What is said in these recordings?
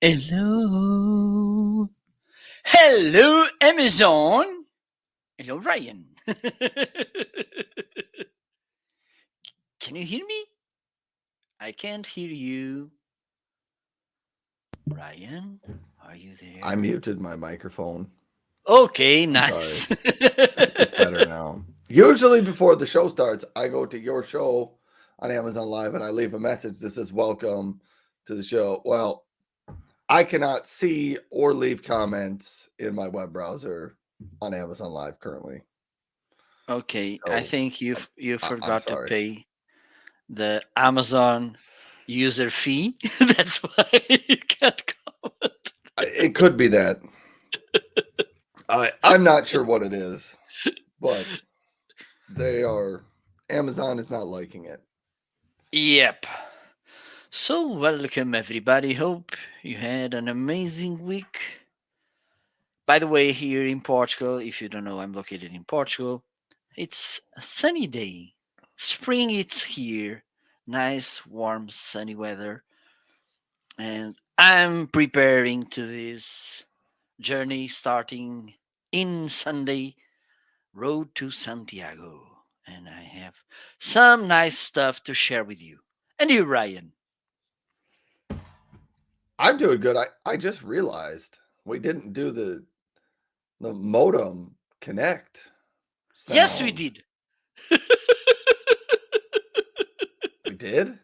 Hello. Hello, Amazon. Hello, Ryan. Can you hear me? I can't hear you. Ryan, are you there? I muted my microphone. Okay, nice. It's better now. Usually before the show starts, I go to your show on Amazon Live and I leave a message that says welcome to the show. Well, I cannot see or leave comments in my web browser on Amazon Live currently. Okay, So, I think you forgot to sorry. pay the Amazon user fee. That's why you can't comment. It could be that. I'm not sure what it is, but Amazon is not liking it. Yep. So, welcome everybody. Hope you had an amazing week. By the way, here in Portugal, if you don't know, I'm located in Portugal. It's a sunny day. Spring it's here. Nice, warm, sunny weather. And I'm preparing to this journey starting in Sunday, Road to Santiago. And I have some nice stuff to share with you. And you, Ryan? I'm doing good. I just realized we didn't do the modem connect sound. Yes, we did. We did?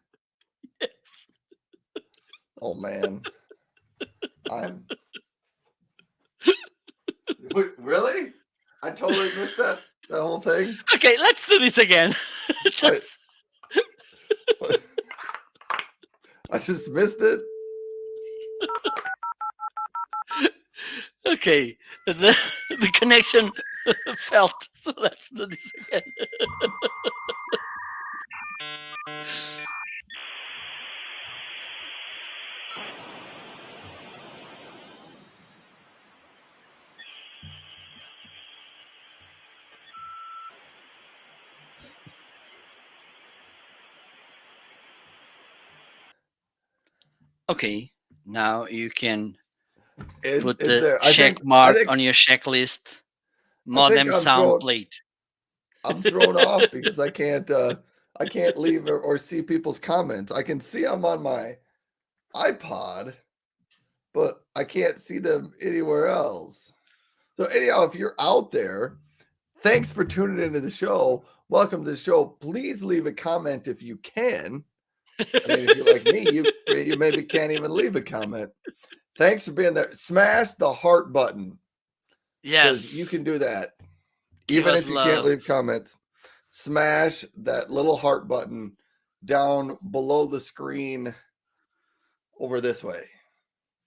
Yes. Oh man. Really? I totally missed that whole thing. Okay, let's do this again. I just missed it. Okay, the connection felt, so let's do this again. Okay, now you can put the check mark on your checklist. Modem sound plate. I'm thrown off because I can't leave or see people's comments. I can see them on my iPod, but I can't see them anywhere else. So anyhow, if you're out there, thanks for tuning into the show. Welcome to the show. Please leave a comment if you can. I mean, if you're like me, you maybe can't even leave a comment. Thanks for being there. Smash the heart button because you Yes. can do that. Give Even us if you can't love. leave comments, smash that little heart button down below the screen over this way.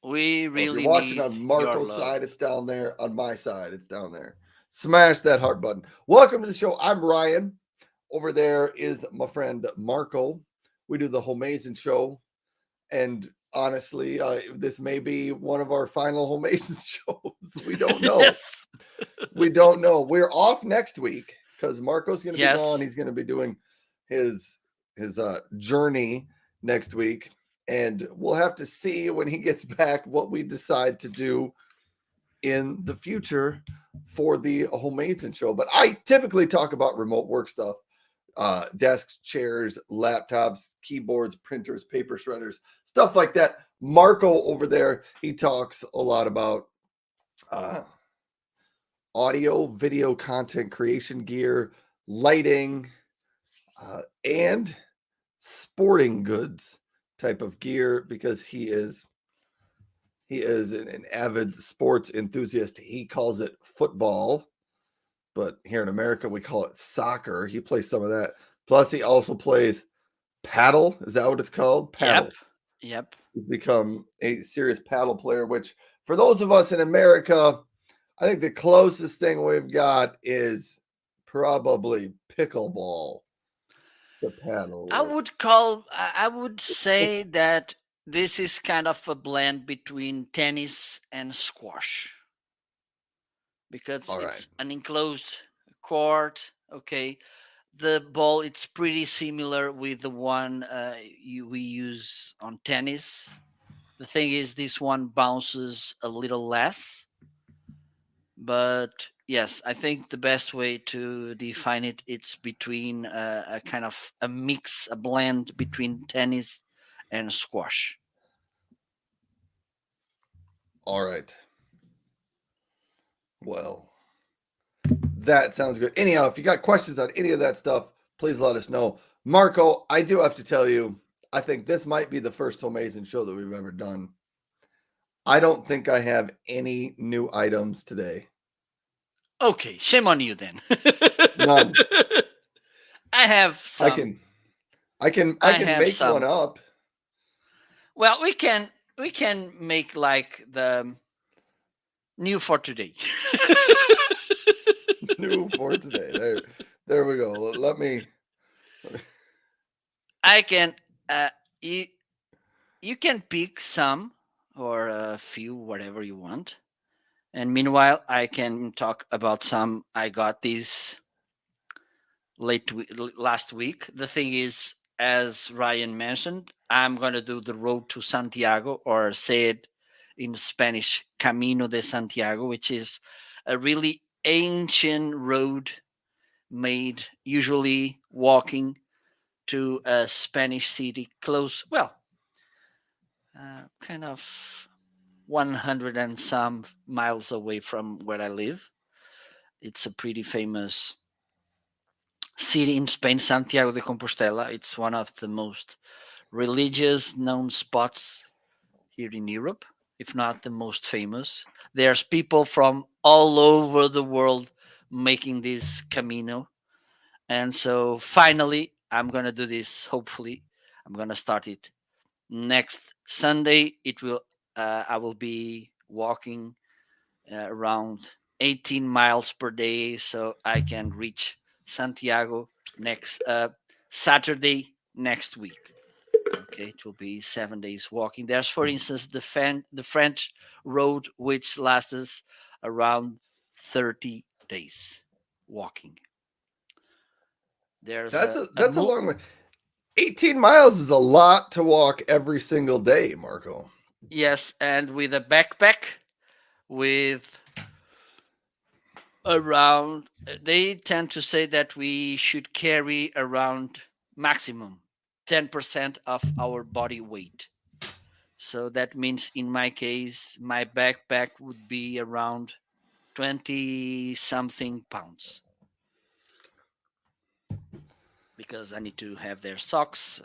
We Or if you're really watching need on your Marco's love. side, it's down there. On my side, it's down there. Smash that heart button. Welcome to the show. I'm Ryan. Over there is my friend Marco. We do the Homeazin show. And honestly, this may be one of our final Homeazin shows. We don't know. Yes. We don't know. We're off next week because Marco's going to be gone. Yes. He's going to be doing his journey next week, and we'll have to see when he gets back what we decide to do in the future for the Homeazin show. But I typically talk about remote work stuff. Desks, chairs, laptops, keyboards, printers, paper shredders, stuff like that. Marco over there, he talks a lot about uh, audio, video content creation gear, lighting, and sporting goods type of gear because he is an avid sports enthusiast. He calls it football, but here in America we call it soccer. He plays some of that. Plus, he also plays paddle. Is that what it's called? Yep. Paddle. Yep. He's become a serious paddle player, which for those of us in America, I think the closest thing we've got is probably pickleball to paddle with. I would say that this is kind of a blend between tennis and squash because All right. it's an enclosed court. Okay, the ball it's pretty similar with the one we use on tennis. The thing is, this one bounces a little less, but yes, I think the best way to define it it's between a kind of a mix, a blend between tennis and squash. All right. Well, that sounds good. Anyhow, if you got questions on any of that stuff, please let us know. Marco, I do have to tell you, I think this might be the first Amazing show that we've ever done. I don't think I have any new items today. Okay, shame on you then. None. I have I some. can I I can have make one some. up. Well, we can make like the new for today. New for today. There we go. Let me. I can you you can pick some or a few whatever you want. And meanwhile, I can talk about some I got these last week. The thing is, as Ryan mentioned, I'm going to do the road to Santiago, or say it in Spanish, Camino de Santiago, which is a really ancient road made usually walking to a Spanish city close, well, kind of 100 and some miles away from where I live. It's a pretty famous city in Spain, Santiago de Compostela. It's one of the most religious known spots here in Europe, if not the most famous. There's people from all over the world making this Camino. And so finally, I'm going to do this. Hopefully, I'm going to start it next Sunday. I will be walking around 18 miles per day so I can reach Santiago next Saturday next week. Okay, it will be 7 days walking. There's, for instance, the French road, which lasts us around 30 days walking. There's That's a long way. 18 miles is a lot to walk every single day, Marco. yes, and with a backpack with around, they tend to say that we should carry around maximum 10% of our body weight. So that means in my case, my backpack would be around 20 something pounds because I need to have their socks,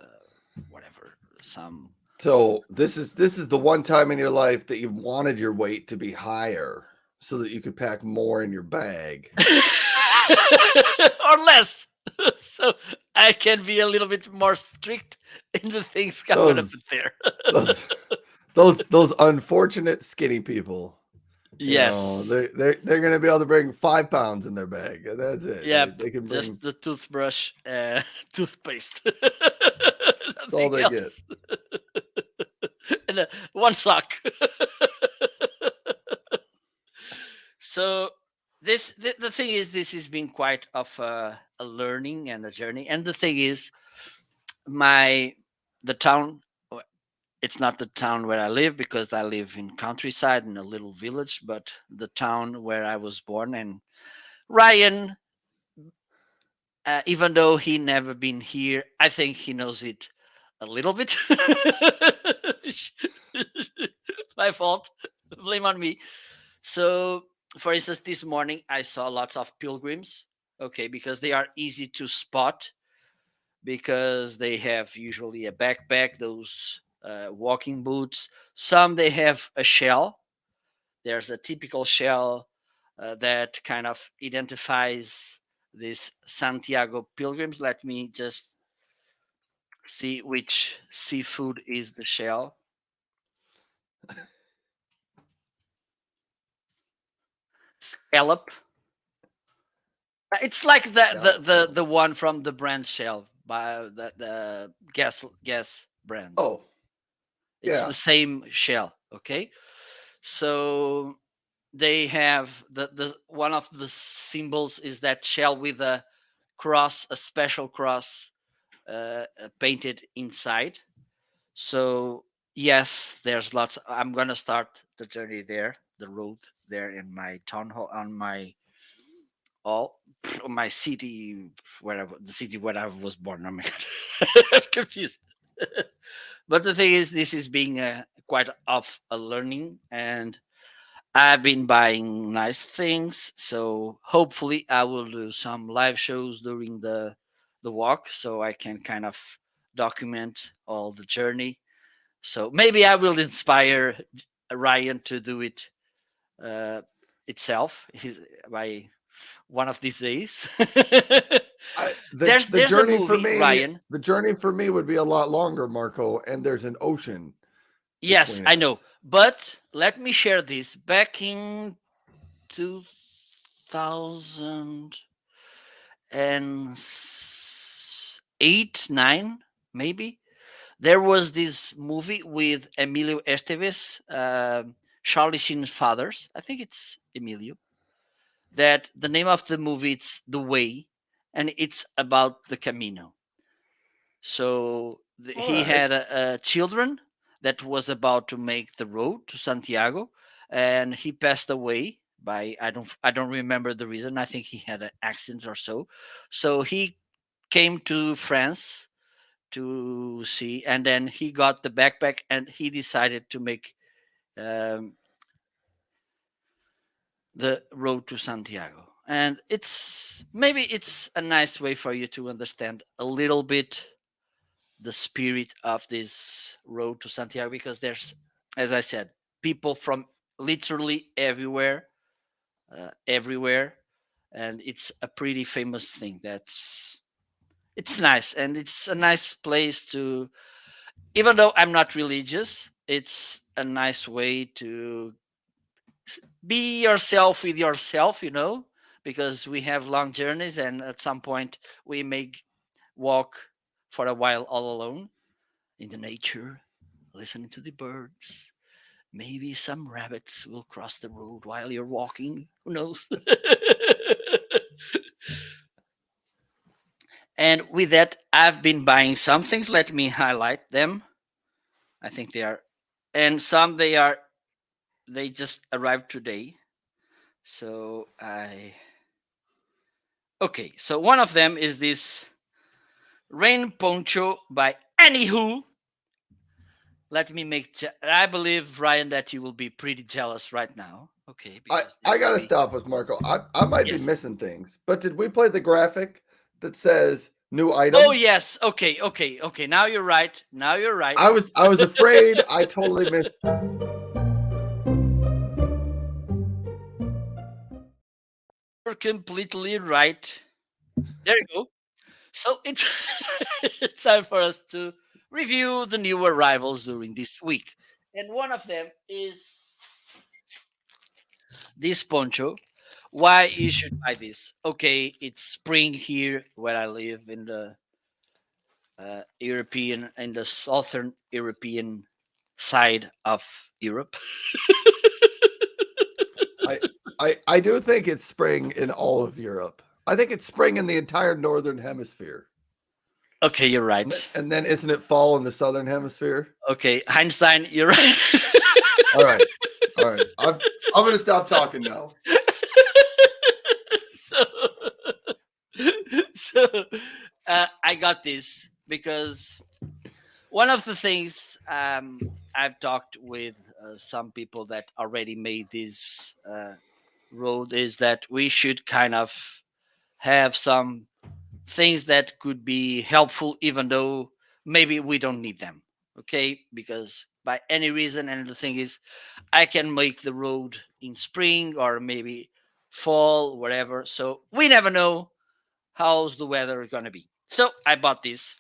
whatever, some. So this is the one time in your life that you wanted your weight to be higher so that you could pack more in your bag. Or less. So I can be a little bit more strict in the things I'm gonna put Those there. those those unfortunate skinny people. You know, Yes. they're going to be able to bring 5 pounds in their bag, and that's it. Yep. They can bring. Just the toothbrush, toothpaste. That's all Nothing they get. else. And one sock. So the thing is, this has been quite of a learning and a journey. And the thing is, my the town, it's not the town where I live because I live in countryside in a little village, but the town where I was born. And Ryan, even though he never been here, I think he knows it a little bit. My fault. Blame on me. So, for instance, this morning I saw lots of pilgrims. Okay, because they are easy to spot because they have usually a backpack, those walking boots. Some they have a shell. There's a typical shell that kind of identifies these Santiago pilgrims. Let me just see which seafood is the shell. Scallop. It's like Scallop shell. the one from the brand shell by the gas brand. Oh, It's the yeah. same shell. Okay, so they have the one of the symbols is that shell with a cross, a special cross painted inside. So yes, there's lots. I'm gonna start the journey there, the road there in my town hall on my all my city where the city where I was born. Oh my god, I'm confused. But the thing is, this is being quite of a learning, and I've been buying nice things. So hopefully, I will do some live shows during the walk, so I can kind of document all the journey. So maybe I will inspire Ryan to do it uh, itself by one of these days. The There's a journey for movie, me, Ryan. the journey for me would be a lot longer, Marco, and there's an ocean Yes, between I know, us. but let me share this. Back in 2008, 9, maybe, there was this movie with Emilio Estevez, Charlie Sheen's fathers. I think it's Emilio. That the name of the movie it's The Way, and it's about the Camino. So All he right. had a children that was about to make the road to Santiago, and he passed away by I don't remember the reason. I think he had an accident or so. So he came to France to see, and then he got the backpack, and he decided to make um, the road to Santiago. And it's a nice way for you to understand a little bit the spirit of this road to Santiago because there's, as I said, people from literally everywhere, and it's a pretty famous thing. It's nice, and it's a nice place to. Even though I'm not religious, it's a nice way to be yourself with yourself, because we have long journeys, and at some point we may walk for a while all alone in the nature, listening to the birds. Maybe some rabbits will cross the road while you're walking. Who knows? And with that, I've been buying some things. Let me highlight them. I think they are, and some they just arrived today. So okay. So one of them is this rain poncho by Anywho, let me make. I believe Ryan that you will be pretty jealous right now. Okay, because I this will gotta be stop with Marco. I might be yes. missing things, but did we play the graphic that says new Oh items? yes. Okay. Okay. Okay. Now you're right. Now you're right. I was afraid I totally missed. You're completely right. There you go. So it's it's time for us to review the new arrivals during this week, and one of them is this poncho. Why you should buy this? Okay, it's spring here where I live in the in the southern European side of Europe. I I do think it's spring in all of Europe. I think it's spring in the entire northern hemisphere. Okay, you're And right. then isn't it fall in the southern hemisphere? Okay, Einstein, you're right. All right. All right. I'm going to stop talking now. so, so I got this because one of the things I've talked with some people that already made this road is that we should kind of have some things that could be helpful, even though maybe we don't need them. Okay, because by any reason, and the thing is, I can make the road in spring or maybe fall, whatever. So we never know how's the weather gonna be. So I bought this.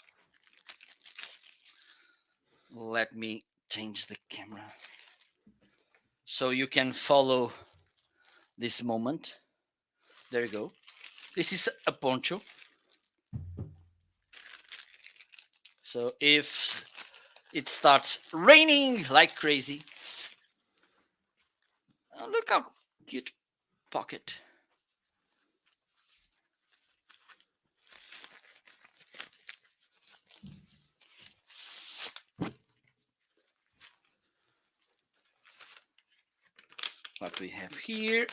Let me change the camera so you can follow this moment. There you go. This is a poncho. So if it starts raining like crazy, oh, look how cute pocket. What we have here.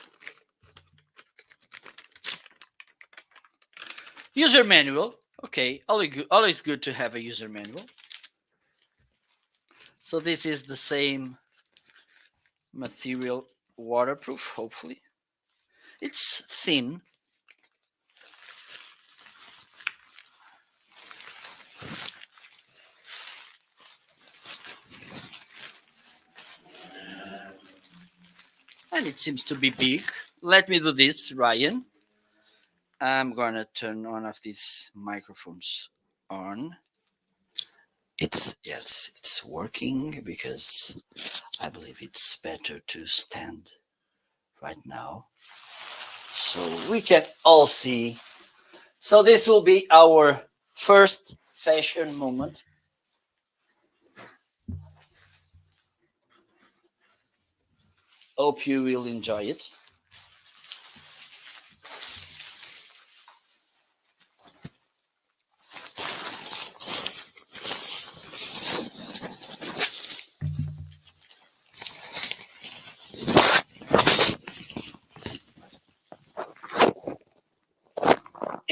User manual. Okay, always good to have a user manual. So this is the same material, waterproof, hopefully. It's thin. And it seems to be big. Let me do this, Ryan. I'm gonna turn one of these microphones on. It's working because I believe it's better to stand right now, so we can all see. So this will be our first fashion moment. Hope you will enjoy it.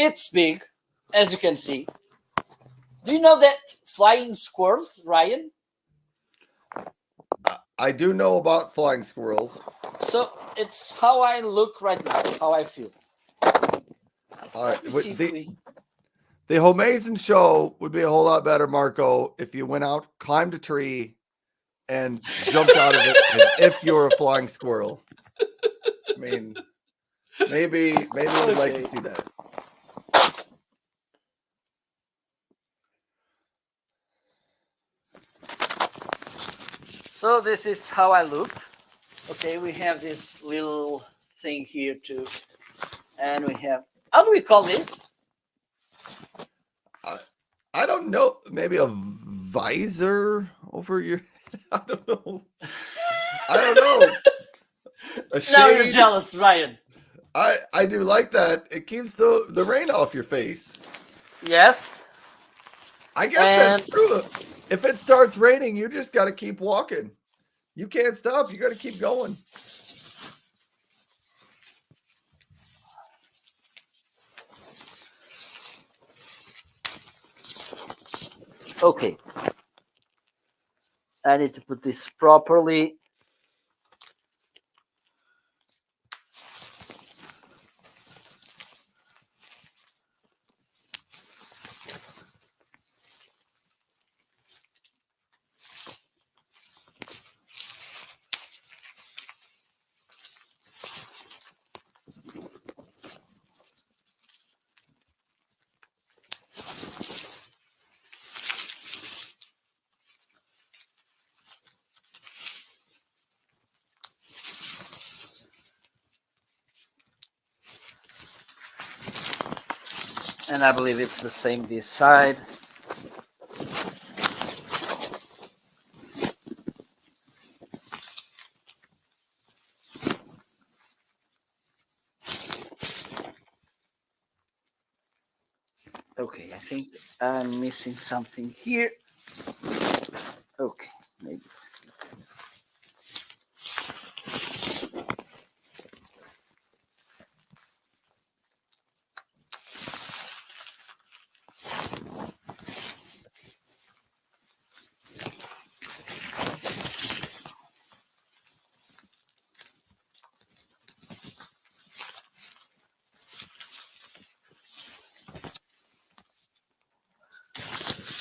It's big, as you can see. Do you know that flying squirrels, Ryan? I do know about flying squirrels. So it's how I look right now, how I feel. All right. Let me see if we. The Homeazin show would be a whole lot better, Marco, if you went out, climbed a tree, and jumped out of it as if you were a flying squirrel. I mean, maybe we'd like to Okay. see that. So this is how I look. Okay, we have this little thing here too, and we have. How do we call this? I don't know. Maybe a visor over your. I don't know. I don't know. A Now you're shade. jealous, Ryan. I do like that. It keeps the rain off your face. Yes. I guess And that's true. If it starts raining, you just got to keep walking. You can't stop. You got to keep going. okay. I need to put this properly. And I believe it's the same this side. Okay, I think I'm missing something here. Okay, maybe.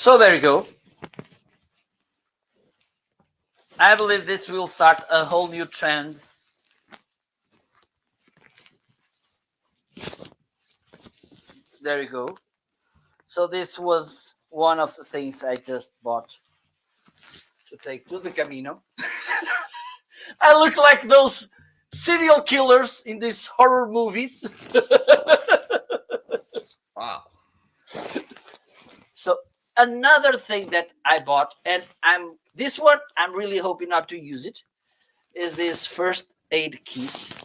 So there you go. I believe this will start a whole new trend. There you go. So this was one of the things I just bought to take to the Camino. I look like those serial killers in these horror movies. Wow. So another thing that I bought, and I'm really hoping not to use it, is this first aid kit.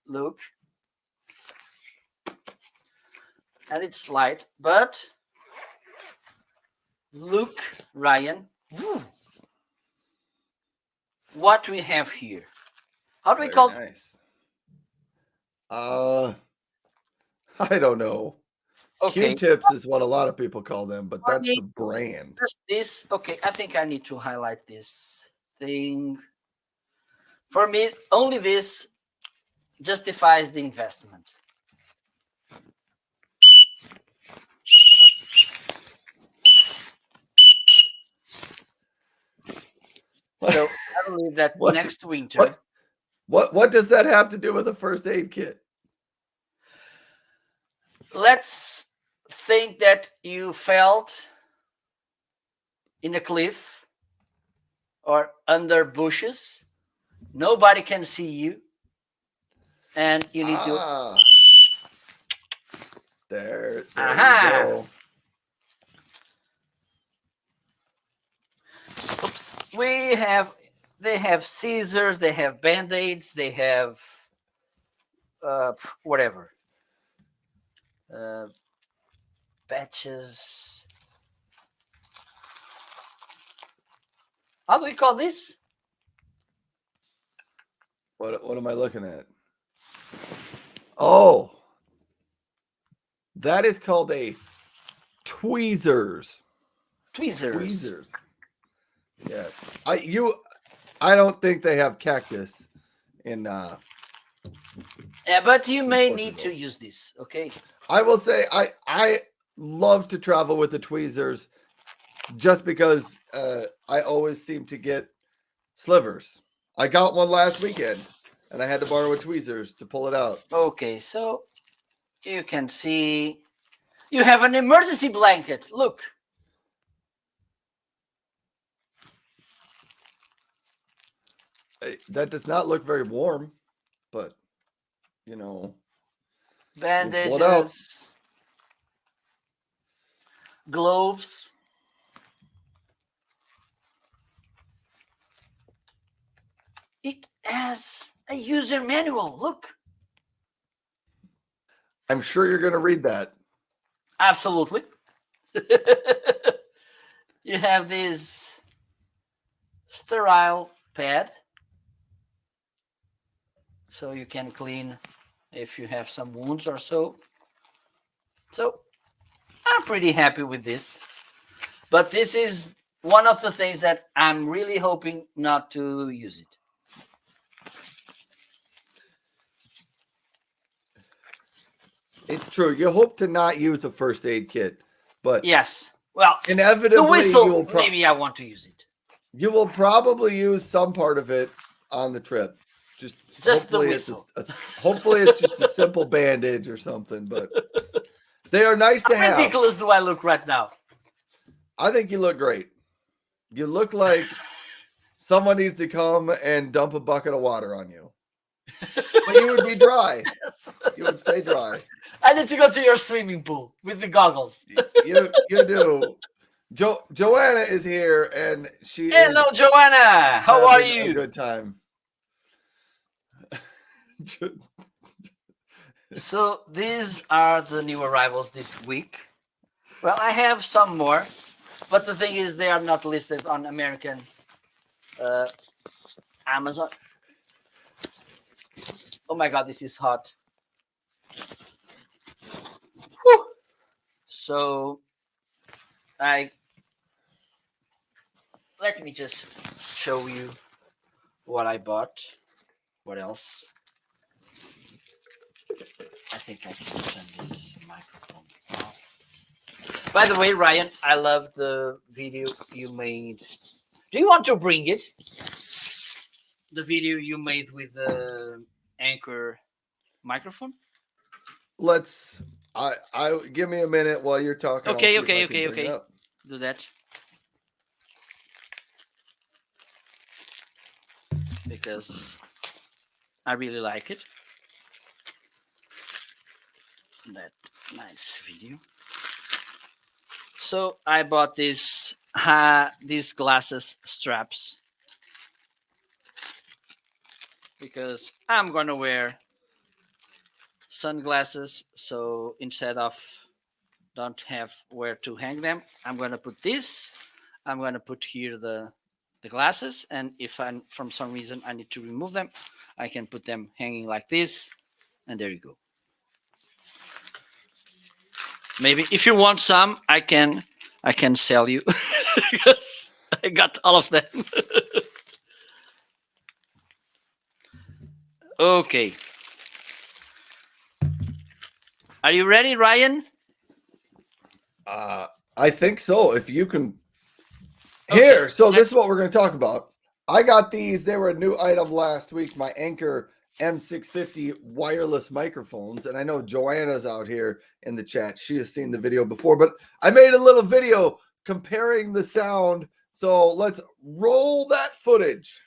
Look. And it's light, but look, Ryan, what we have here. How do we Very call nice. I don't know. Okay, Q-tips is what a lot of people call them, but for that's me, the brand. just this. Okay, I think I need to highlight this thing. For me, only this justifies the investment. So I believe that What? next winter, What does that have to do with a first aid kit? let's think that you felt in a cliff or under bushes. Nobody can see you, and you need to. Ah, there you Aha! go. Oops. They have scissors, they have band-aids, they have whatever. Uh, patches. How do we call this? What am I looking at? Oh, that is called a tweezers. Tweezers. Tweezers. Yes. I don't think they have cactus in Yeah, but you may Portugal. need to use this, okay? I will say I love to travel with the tweezers just because I always seem to get slivers. I got one last weekend and I had to borrow a tweezers to pull it out. Okay, so you can see you have an emergency blanket. Look. That does not look very warm, but you know, we'll pull it out. Bandages, gloves. It has a user manual. Look. I'm sure you're going to read that. Absolutely. You have this sterile pad, so you can clean if you have some wounds or so. So I'm pretty happy with this. But this is one of the things that I'm really hoping not to use it. It's true. You hope to not use a first aid kit, but Yes. Well, the inevitably whistle, maybe I want to use it. you will probably use some part of it on the trip. Just the hopefully whistle. hopefully it's just a simple bandage or something. But they are nice to How have. ridiculous do I look right now? I think you look great. You look like someone needs to come and dump a bucket of water on you. But you would be dry. You would stay dry. I need to go to your swimming pool with the goggles. You do. Joanna is here, and she Hello, is Joanna. How are having you? a good time. So these are the new arrivals this week. Well, I have some more, but the thing is, they are not listed on American Amazon. Oh my God, this is hot. Whew. So let me just show you what I bought. What else? I think I can turn this microphone off. By the way, Ryan, I love the video you made. Do you want to bring it? The video you made with the Anchor microphone? Let's. I give me a minute while you're talking. Okay. I'll see if I can bring it up. Do that. Because I really like it. That nice video. So I bought these glasses straps because I'm gonna wear sunglasses. So instead of don't have where to hang them, I'm gonna put this. I'm gonna put here the glasses, and if I'm from some reason I need to remove them, I can put them hanging like this, and there you go. Maybe if you want some, I can sell you because I got all of them. Okay. Are you ready, Ryan? I think so. If you can. Here, so this is what we're going to talk about. I got these. They were a new item last week. My Anchor M650 wireless microphones, and I know Joanna's out here in the chat. She has seen the video before, but I made a little video comparing the sound. So let's roll that footage.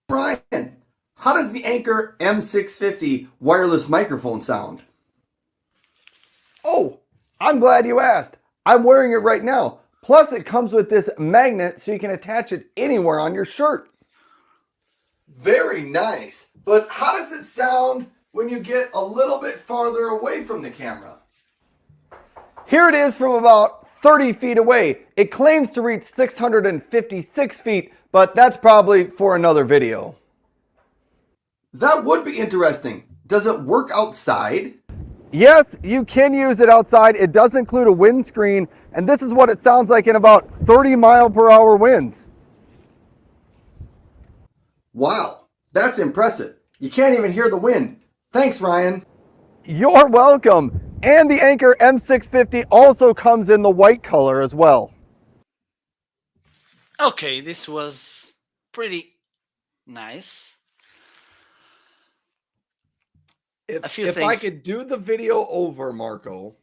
Brian, how does the Anchor M650 wireless microphone sound? Oh, I'm glad you asked. I'm wearing it right now. Plus, it comes with this magnet so you can attach it anywhere on your shirt. Very nice. But how does it sound when you get a little bit farther away from the camera? Here it is from about 30 feet away. It claims to reach 656 feet, but that's probably for another video. That would be interesting. Does it work outside? Yes, you can use it outside. It does include a windscreen, and this is what it sounds like in about 30-mile-per-hour winds. Wow, that's impressive. You can't even hear the wind. Thanks, Ryan. You're welcome. And the Anchor M650 also comes in the white color as well. Okay, this was pretty nice. If I could do the video over, Marco,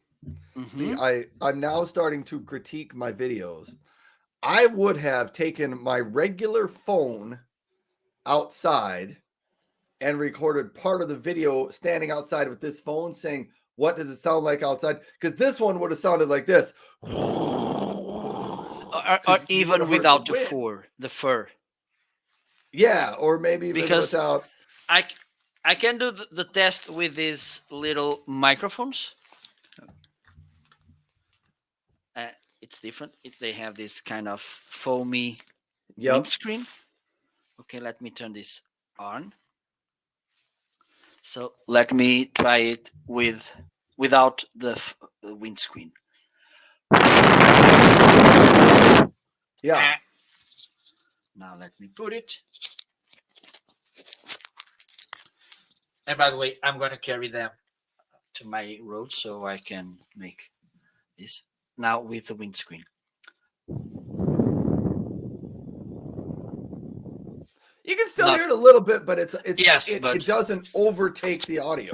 see, I'm now starting to critique my videos. I would have taken my regular phone outside and recorded part of the video standing outside with this phone saying, what does it sound like outside? Because this one would have sounded like this. Or even without the fur. Yeah, or maybe even because without. I can do the test with these little microphones. It's different. They have this kind of foamy windscreen. Okay, let me turn this on. So let me try it without the windscreen. Yeah. Ah, now let me put it. And by the way, I'm gonna carry them to my road so I can make this now with the windscreen. You can still hear Not it a little bit, but yes, it but doesn't overtake the audio.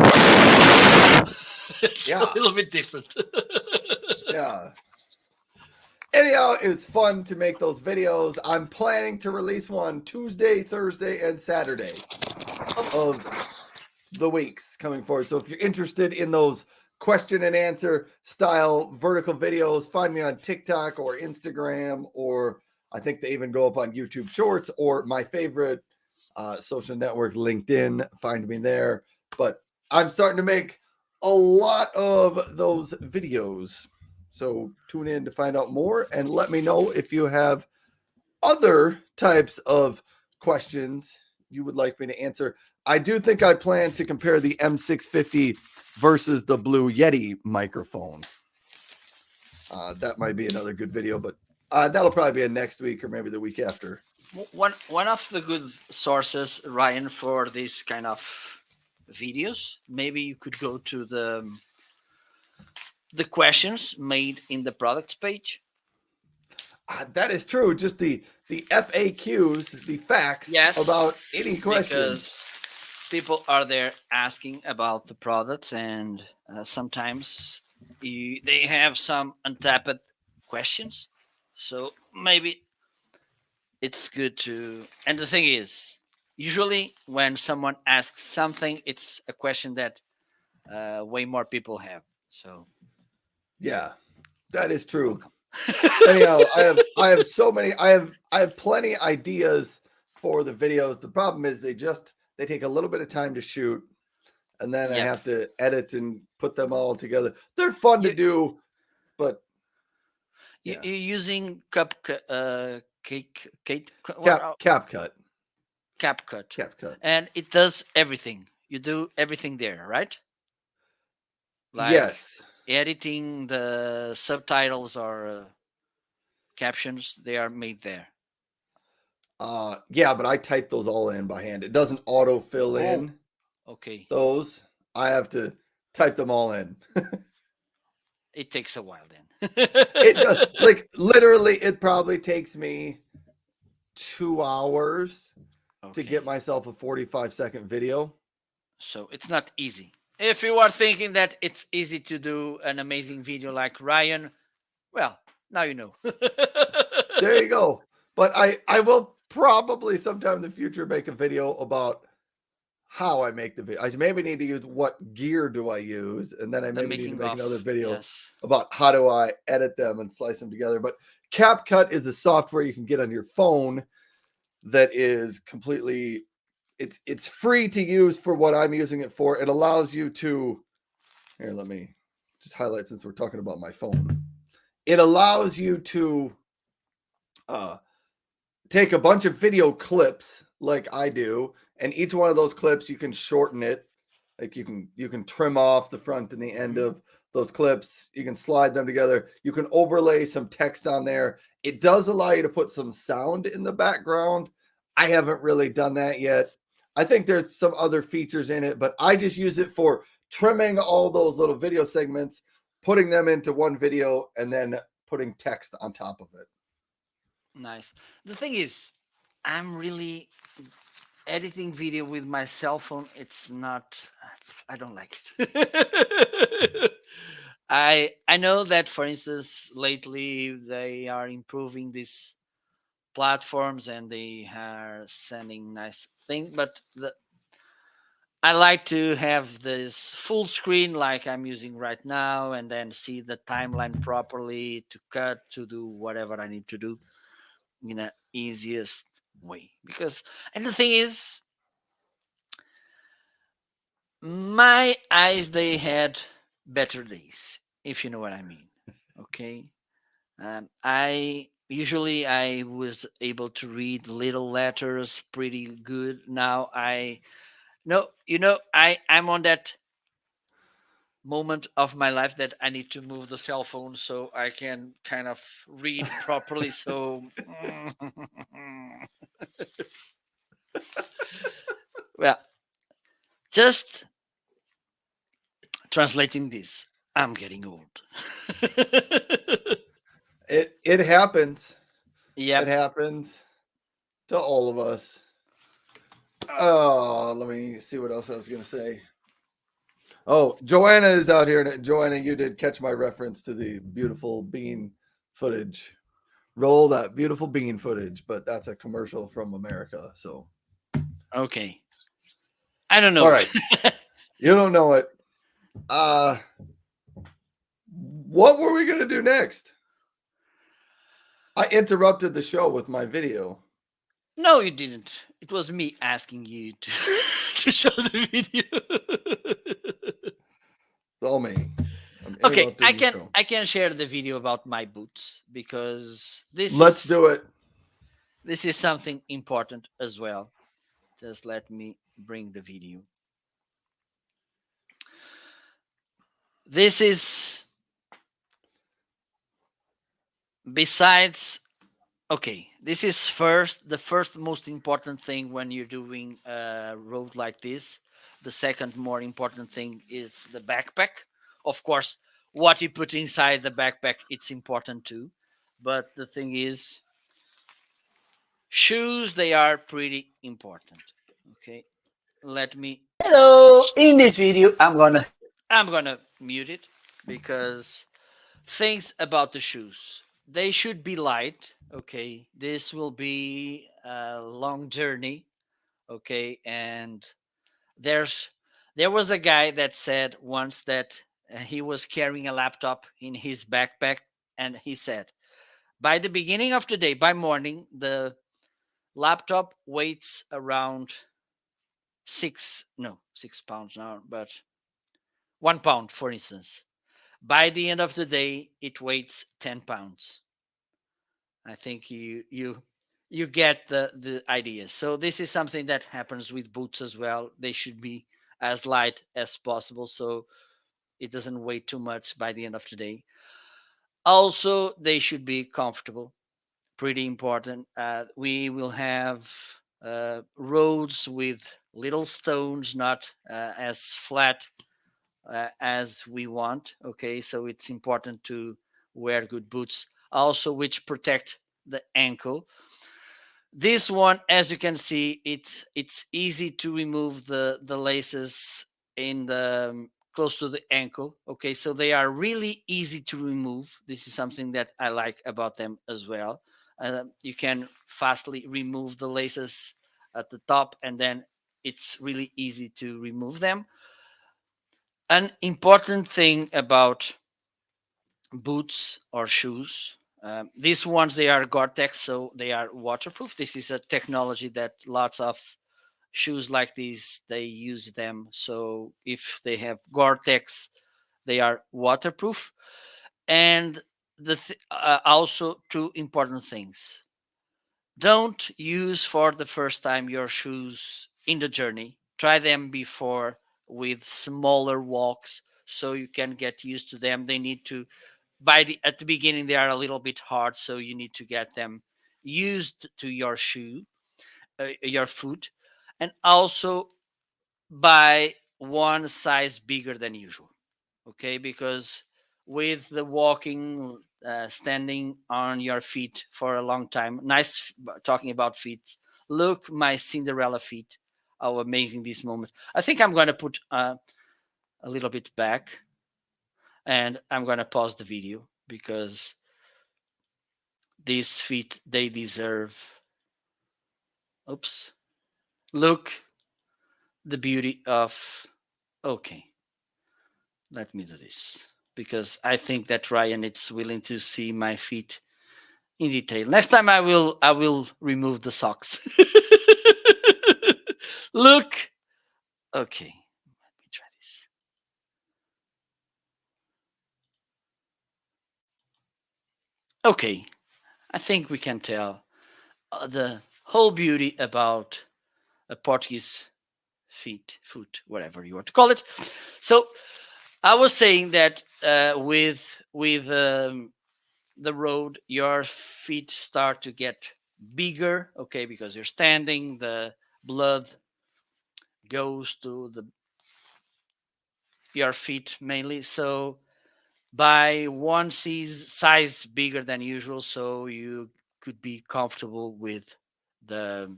it's a Yeah. little bit different. Yeah. Anyhow, it was fun to make those videos. I'm planning to release one Tuesday, Thursday, and Saturday of the weeks coming forward. So if you're interested in those question and answer style vertical videos, find me on TikTok or Instagram, or I think they even go up on YouTube Shorts or my favorite social network, LinkedIn. Find me there. But I'm starting to make a lot of those videos. So tune in to find out more and let me know if you have other types of questions you would like me to answer. I do think I plan to compare the M650 versus the Blue Yeti microphone. That might be another good video, but that'll probably be a next week or maybe the week after. One of the good sources, Ryan, for this kind of videos, maybe you could go to the questions made in the products page. That is true. Just the FAQs, the facts Yes, about any question. because people are there asking about the products, and sometimes they have some untapped questions. So maybe it's good to. And the thing is, usually when someone asks something, it's a question that way more people have. So Yeah, that is you're true. welcome. Anyhow, I have so many I have plenty ideas for the videos. The problem is they take a little bit of time to shoot, and then I Yep. have to edit and put them all together. They're fun to You, do, but yeah. you're using cake, what, CapCut. CapCut, CapCut. and it does everything. You do everything there, right? Like Yes. editing the subtitles or captions, they are made there. Yeah, but I type those all in by hand. It doesn't auto fill Oh, in okay. those. I have to type them all in. It takes a while It does, then. like literally it probably takes me 2 hours to get Okay. myself a 45-second video. So it's not easy. If you are thinking that it's easy to do an amazing video like Ryan, well, now you know. There you go. But I will probably sometime in the future make a video about how I make the video. I maybe need to use what gear do I use, and then I The maybe need to making make another of, video yes. about how do I edit them and slice them together. But CapCut is a software you can get on your phone that is completely it's free to use for what I'm using it for. It allows you to here, let me just highlight since we're talking about my phone. It allows you to uh, take a bunch of video clips like I do, and each one of those clips you can shorten it. Like you can trim off the front and the end Mhm. of those clips. You can slide them together. You can overlay some text on there. It does allow you to put some sound in the background. I haven't really done that yet. I think there's some other features in it, but I just use it for trimming all those little video segments, putting them into one video, and then putting text on top of it. Nice. The thing is, I'm really editing video with my cell phone. It's not. I don't like it. I know that, for instance, lately they are improving these platforms and they are sending nice things, but I like to have this full screen like I'm using right now, and then see the timeline properly to cut, to do whatever I need to do in the easiest way. Because, and the thing is, my eyes, they had better days, if you know what I mean. Okay. I was able to read little letters pretty good. Now I no, I'm on that moment of my life that I need to move the cell phone so I can kind of read properly. So, well, just translating this, I'm getting old. It happens. It Yep. happens to all of us. Oh, let me see what else I was gonna say. Oh, Joanna is out here. Joanna, you did catch my reference to the beautiful bean footage. Roll that beautiful bean footage, but that's a commercial from America. So, Okay. I don't all know right, it. you don't know it. Uh, what were we gonna do next? I interrupted the show with my video. No, you didn't. It was me asking you to to show the video. Oh me, I'm Okay, interrupting the show. I can share the video about my boots because Let's do it. this is something important as well. Just let me bring the video. This is besides okay, this is the first most important thing when you're doing a road like this. The second more important thing is the backpack. Of course, what you put inside the backpack it's important too. But the thing is shoes they are pretty important. Okay. Let me Hello, in this video I'm going to mute it because things about the shoes. They should be light. Okay. This will be a long journey. Okay. And there's there was a guy that said once that he was carrying a laptop in his backpack and he said by the beginning of the day by morning the laptop weighs around 6 pounds now but 1 pound for instance. By the end of the day it weighs 10 pounds. I think you get the idea. So this is something that happens with boots as well. They should be as light as possible so it doesn't weigh too much by the end of the day. Also, they should be comfortable. Pretty important. We will have roads with little stones, not as flat as we want. Okay, so it's important to wear good boots, also which protect the ankle. This one, as you can see, it's easy to remove the laces in the close to the ankle. Okay, so they are really easy to remove. This is something that I like about them as well. You can fastly remove the laces at the top, and then it's really easy to remove them. An important thing about boots or shoes. These ones they are Gore-Tex, so they are waterproof. This is a technology that lots of shoes like these they use them. So if they have Gore-Tex, they are waterproof. And also two important things: don't use for the first time your shoes in the journey. Try them before with smaller walks so you can get used to them. They need to at the beginning they are a little bit hard so you need to get them used to your shoe your foot and also buy one size bigger than usual. Okay, because with the walking standing on your feet for a long time talking about feet, look my Cinderella feet, how amazing this moment. I think I'm going to put a little bit back and I'm going to pause the video because these feet they deserve. Oops. Look the beauty of. Okay, let me do this because I think that Ryan is willing to see my feet in detail. Next time I will remove the socks. Look. Okay, let me try this. Okay, I think we can tell the whole beauty about a Portuguese foot, whatever you want to call it. So I was saying that with the road, your feet start to get bigger. Okay, because you're standing, the blood goes to the your feet mainly. So by one size bigger than usual, so you could be comfortable with the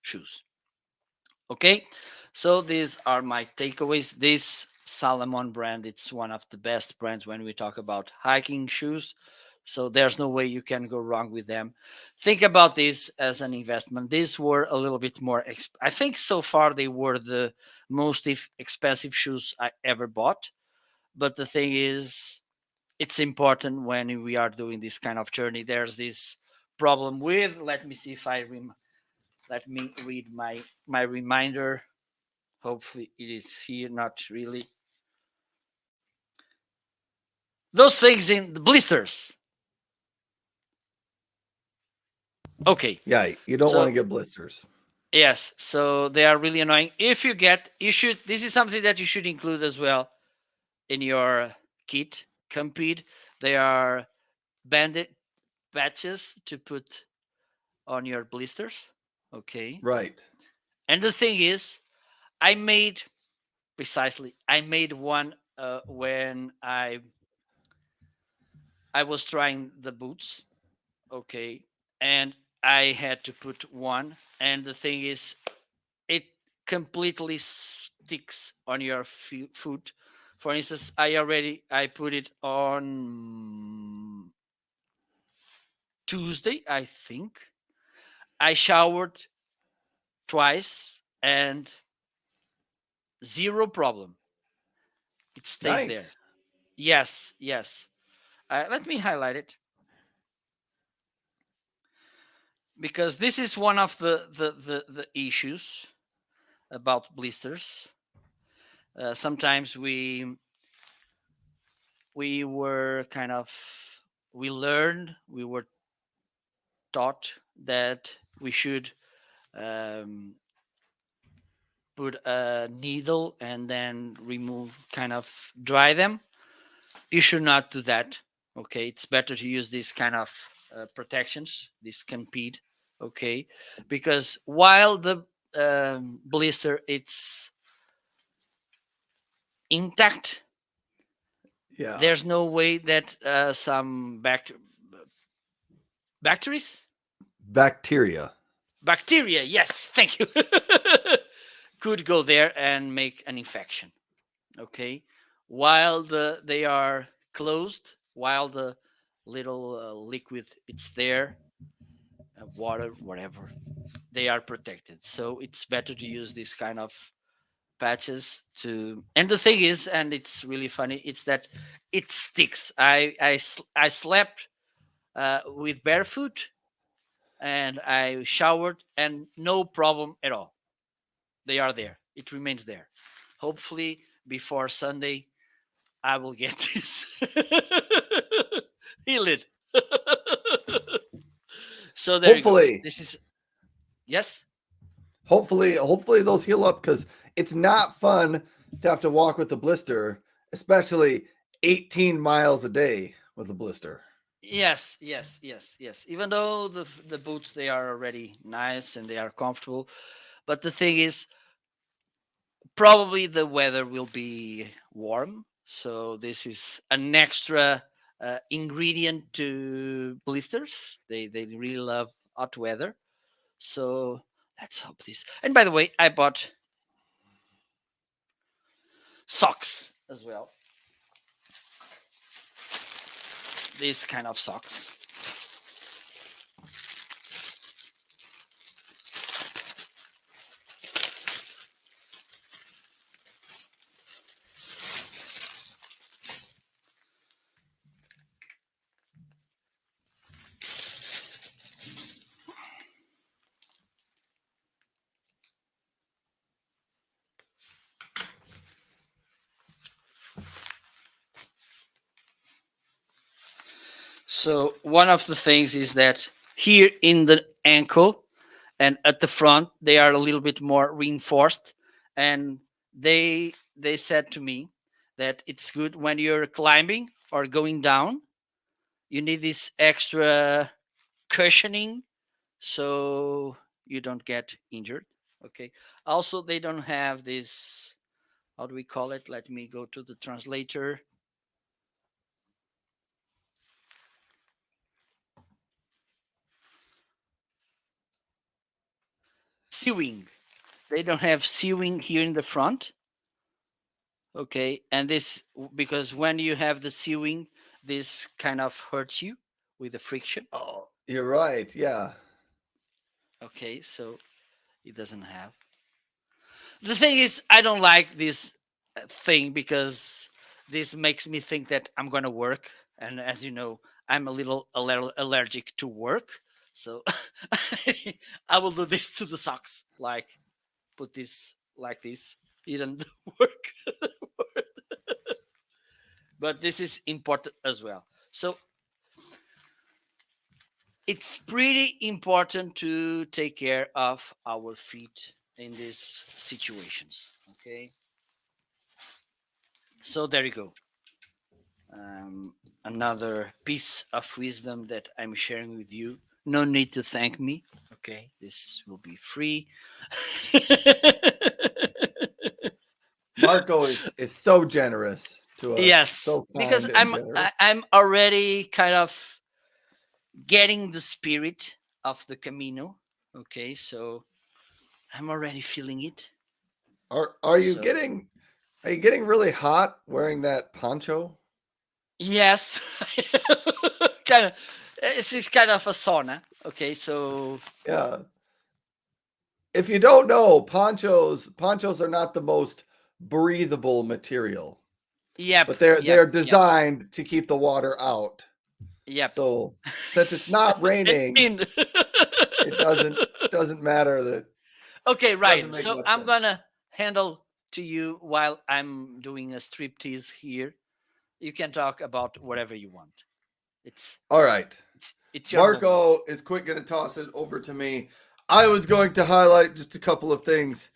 shoes. Okay, so these are my takeaways. This Salomon brand, it's one of the best brands when we talk about hiking shoes. So there's no way you can go wrong with them. Think about this as an investment. These were a little bit more. I think so far they were the most expensive shoes I ever bought. But the thing is, it's important when we are doing this kind of journey. There's this problem with. Let me see if let me read my reminder. Hopefully it is here. Not really. Those things in the blisters. Okay. Yeah, you don't want to So get blisters. yes, so they are really annoying. If you should. This is something that you should include as well in your kit. Compete. They are bandit patches to put on your blisters. Okay. Right. And the thing is, I made I made one when I was trying the boots. Okay, and I had to put one. And the thing is, it completely sticks on your foot. For instance, I put it on Tuesday, I think. I showered twice and zero problem. It stays there. Nice. Yes, yes. Let me highlight it because this is one of the issues about blisters. Sometimes we were kind of we were taught that we should um, put a needle and then remove, kind of dry them. You should not do that. Okay, it's better to use these kind of protections, this Campede. Okay, because while the blister it's intact, Yeah. there's no way that some bacteries, Bacteria. bacteria, yes, thank you, could go there and make an infection. Okay, while they are closed, while the little liquid it's there, water, whatever, they are protected. So it's better to use this kind of patches to. And the thing is, and it's really funny, it's that it sticks. I slept with barefoot and I showered and no problem at all. They are there. It remains there. Hopefully before Sunday I will get this healed. So there you go. Hopefully, This is yes. hopefully those heal up because it's not fun to have to walk with a blister, especially 18 miles a day with a blister. Yes, yes, yes, yes. Even though the boots they are already nice and they are comfortable, but the thing is, probably the weather will be warm, so this is an extra ingredient to blisters. They really love hot weather, so let's hope this. And by the way, I bought socks as well. These kind of socks. So one of the things is that here in the ankle and at the front they are a little bit more reinforced, and they said to me that it's good when you're climbing or going down. You need this extra cushioning so you don't get injured. Okay. Also, they don't have this, how do we call it? Let me go to the translator. Sewing. They don't have sewing here in the front. Okay. And this, because when you have the sewing, this kind of hurts you with the friction. Oh, you're right. Yeah. Okay. So it doesn't have. The thing is, I don't like this thing because this makes me think that I'm gonna work, and as you know, I'm a little allergic to work, so I will do this to the socks, like put this like this. It doesn't work, but this is important as well. So it's pretty important to take care of our feet in these situations. Okay, so there you go. Another piece of wisdom that I'm sharing with you. No need to thank me. Okay, this will be free. Marco is so generous to us, Yes, so because kind and generous. I'm already kind of getting the spirit of the Camino. Okay, so I'm already feeling it. Are you So getting really hot wearing that poncho? yes, kind of. It's kind of a sauna. Okay, so Yeah. If you don't know, ponchos are not the most breathable material, yep, but they're yep, yep, designed to keep the water out. yep. So since it's not And raining, in. it doesn't matter that Okay, doesn't right. make So much I'm sense. gonna handle to you while I'm doing a striptease here. You can talk about whatever you want. It's All right. it's your moment. Marco is quick going to toss it over to me. I was going to highlight just a couple of things.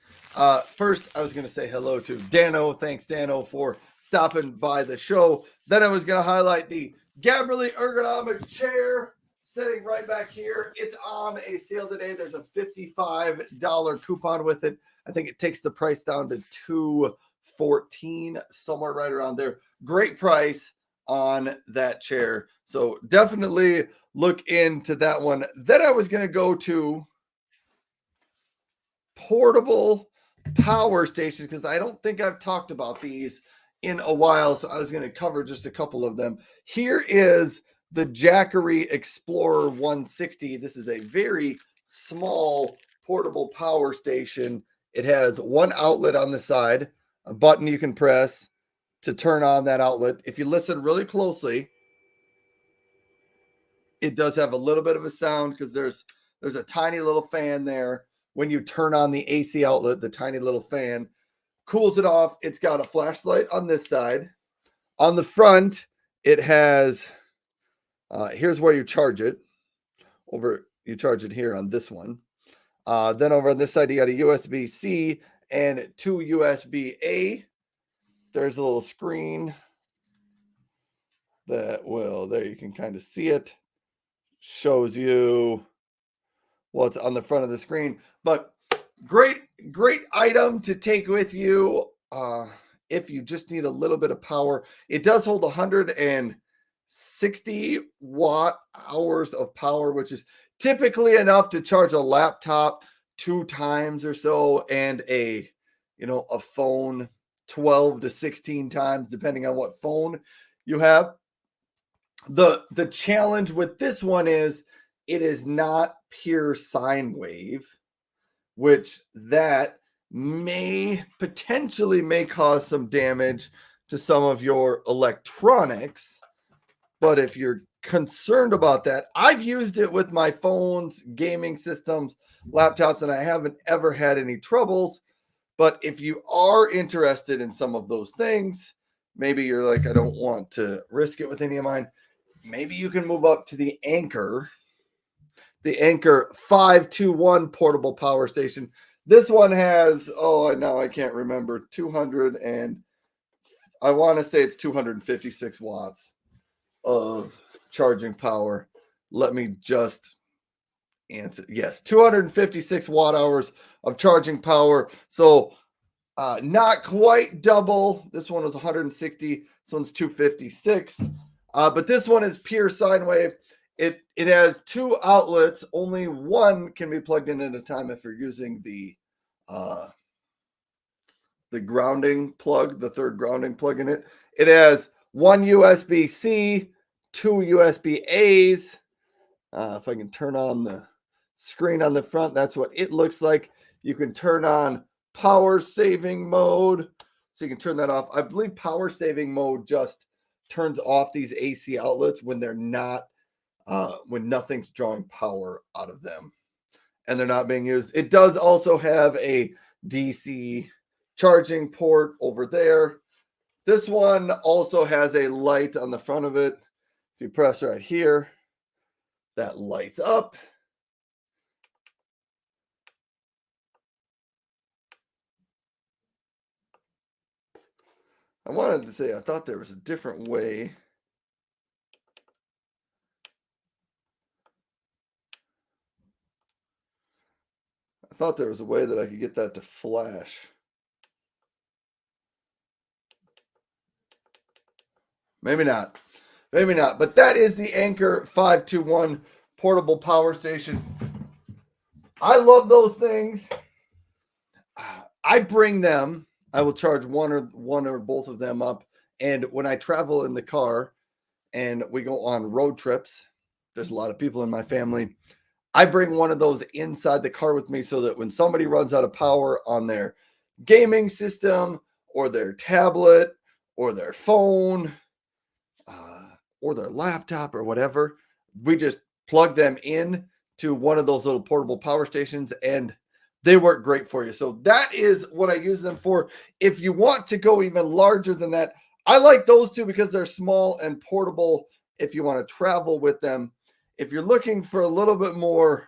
First, I was going to say hello to Dano. Thanks, Dano, for stopping by the show. Then I was going to highlight the Gabrielli ergonomic chair sitting right back here. It's on a sale today. There's a $55 coupon with it. I think it takes the price down to $214, somewhere right around there. Great price on that chair. So definitely look into that one. Then I was going to go to portable power stations because I don't think I've talked about these in a while. So I was going to cover just a couple of them. Here is the Jackery Explorer 160. This is a very small portable power station. It has one outlet on the side, a button you can press to turn on that outlet. If you listen really closely, it does have a little bit of a sound because there's a tiny little fan there. When you turn on the AC outlet, the tiny little fan cools it off. It's got a flashlight on this side. On the front, it has here's where you charge it. You charge it here on this one. Then over on this side, you got a USB-C and two USB-A. There's a little screen that will, there you can kind of see it. Shows you what's on the front of the screen. But great item to take with you if you just need a little bit of power. It does hold 160 watt hours of power, which is typically enough to charge a laptop 2 times or so, and a phone 12 to 16 times, depending on what phone you have. The challenge with this one is it is not pure sine wave, which that may cause some damage to some of your electronics. But if you're concerned about that, I've used it with my phones, gaming systems, laptops, and I haven't ever had any troubles. But if you are interested in some of those things, maybe you're like, I don't want to risk it with any of mine. Maybe you can move up to the Anchor 521 portable power station. This one has, oh, now I can't remember, 200 and I want to say it's 256 watts of charging power. Let me just answer. Yes, 256 watt hours of charging power. So not quite double. This one was 160. This one's 256. But this one is pure sine wave. It has two outlets. Only one can be plugged in at a time if you're using the grounding plug, the third grounding plug in it. It has one USB-C, two USB-A's. If I can turn on the screen on the front, that's what it looks like. You can turn on power saving mode. So you can turn that off. I believe power saving mode just turns off these AC outlets when they're not, when nothing's drawing power out of them and they're not being used. It does also have a DC charging port over there. This one also has a light on the front of it. If you press right here, that lights up. I wanted to say I thought there was a different way. I thought there was a way that I could get that to flash. Maybe not. Maybe not. But that is the Anchor 521 portable power station. I love those things. I bring them. I will charge one or both of them up. And when I travel in the car and we go on road trips, there's a lot of people in my family. I bring one of those inside the car with me so that when somebody runs out of power on their gaming system or their tablet or their phone or their laptop or whatever, we just plug them in to one of those little portable power stations and they work great for you. So that is what I use them for. If you want to go even larger than that, I like those two because they're small and portable if you want to travel with them. If you're looking for a little bit more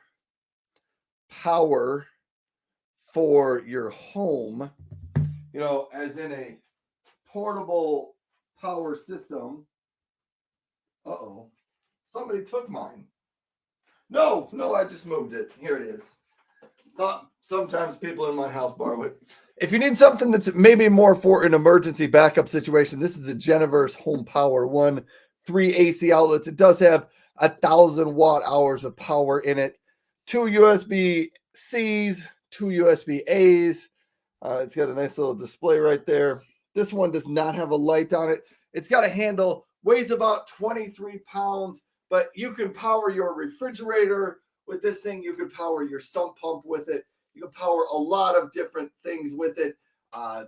power for your home, you know, as in a portable power system. Uh-oh. Somebody took mine. No, I just moved it. Here it is. Thought sometimes people in my house borrow it. If you need something that's maybe more for an emergency backup situation, this is a Geniverse Home Power 1, 3 AC outlets. It does have 1,000 watt hours of power in it. 2 USB-Cs, 2 USB-As. It's got a nice little display right there. This one does not have a light on it. It's got a handle, weighs about 23 pounds, but you can power your refrigerator with this thing. You can power your sump pump with it. You can power a lot of different things with it.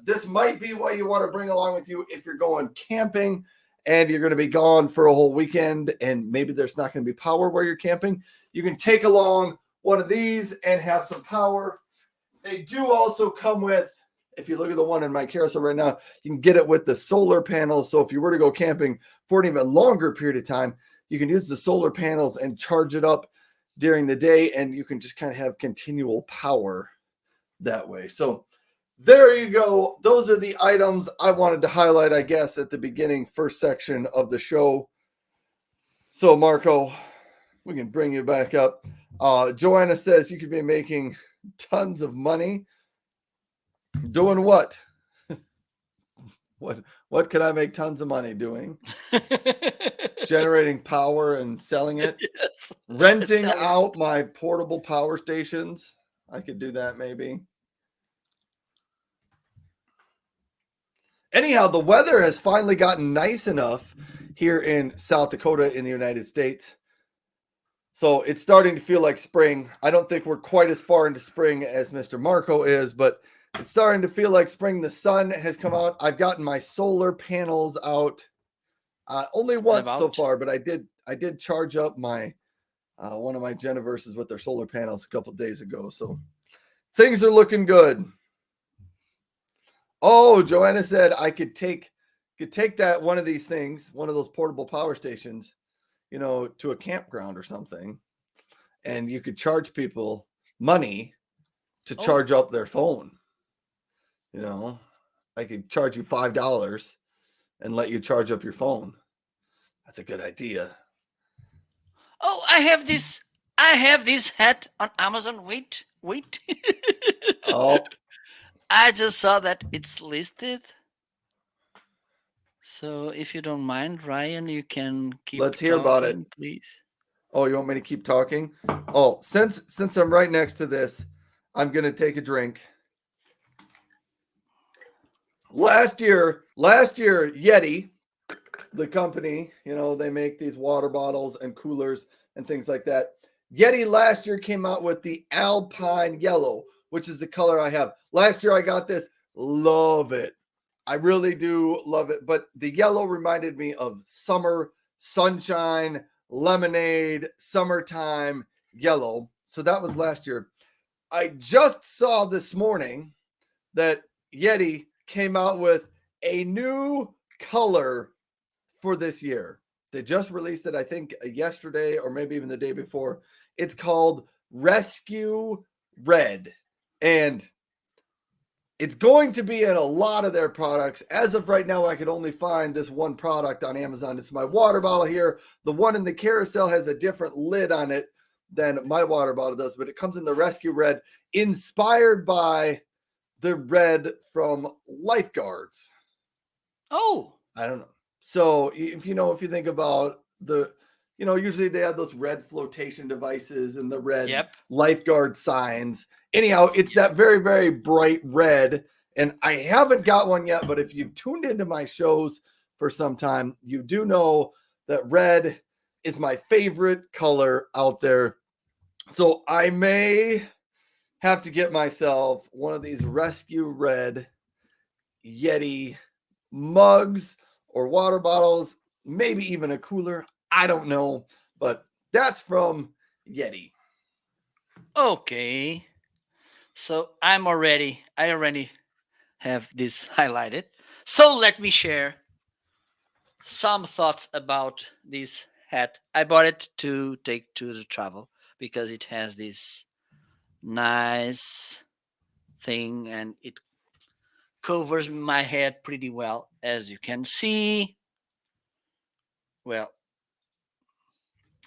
This might be what you want to bring along with you if you're going camping and you're going to be gone for a whole weekend and maybe there's not going to be power where you're camping. You can take along one of these and have some power. They do also come with, if you look at the one in my carousel right now, you can get it with the solar panels. So if you were to go camping for an even longer period of time, you can use the solar panels and charge it up during the day, and you can just kind of have continual power that way. So there you go. Those are the items I wanted to highlight, I guess, at the beginning, first section of the show. So Marco, we can bring you back up. Joanna says you could be making tons of money. Doing what? What could I make tons of money doing? Generating power and selling it. Yes. Renting Selling out my portable power stations. I could do that maybe. Anyhow, the weather has finally gotten nice enough here in South Dakota in the United States. So it's starting to feel like spring. I don't think we're quite as far into spring as Mr. Marco is, but it's starting to feel like spring. The sun has come out. I've gotten my solar panels out only once so far, but I did charge up my one of my Geniverses with their solar panels a couple days ago. So things are looking good. Oh, Joanna said I could take that one of these things, one of those portable power stations, you know, to a campground or something, and you could charge people money to charge up their phone. You know, I could charge you $5 and let you charge up your phone. That's a good idea. Oh, I have this hat on Amazon. Wait. Oh, I just saw that it's listed. So if you don't mind, Ryan, you can keep let's hear about it. talking, please. Oh, you want me to keep talking? Oh, since I'm right next to this, I'm gonna take a drink. Last year, Yeti, the company, they make these water bottles and coolers and things like that. Yeti last year came out with the Alpine Yellow, which is the color I have. Last year I got this. Love it. I really do love it. But the yellow reminded me of summer, sunshine, lemonade, summertime yellow. So that was last year. I just saw this morning that Yeti came out with a new color for this year. They just released it, I think, yesterday or maybe even the day before. It's called Rescue Red. And it's going to be in a lot of their products. As of right now, I could only find this one product on Amazon. It's my water bottle here. The one in the carousel has a different lid on it than my water bottle does, but it comes in the Rescue Red, inspired by the red from lifeguards. Oh, I don't know. So if you think about usually they have those red flotation devices and the red yep. lifeguard signs. Anyhow, it's that very, very bright red. And I haven't got one yet, but if you've tuned into my shows for some time, you do know that red is my favorite color out there. So I may have to get myself one of these Rescue Red Yeti mugs or water bottles, maybe even a cooler. I don't know, but that's from Yeti. Okay. So I already have this highlighted. So let me share some thoughts about this hat. I bought it to take to the travel because it has this nice thing and it covers my head pretty well, as you can see. Well,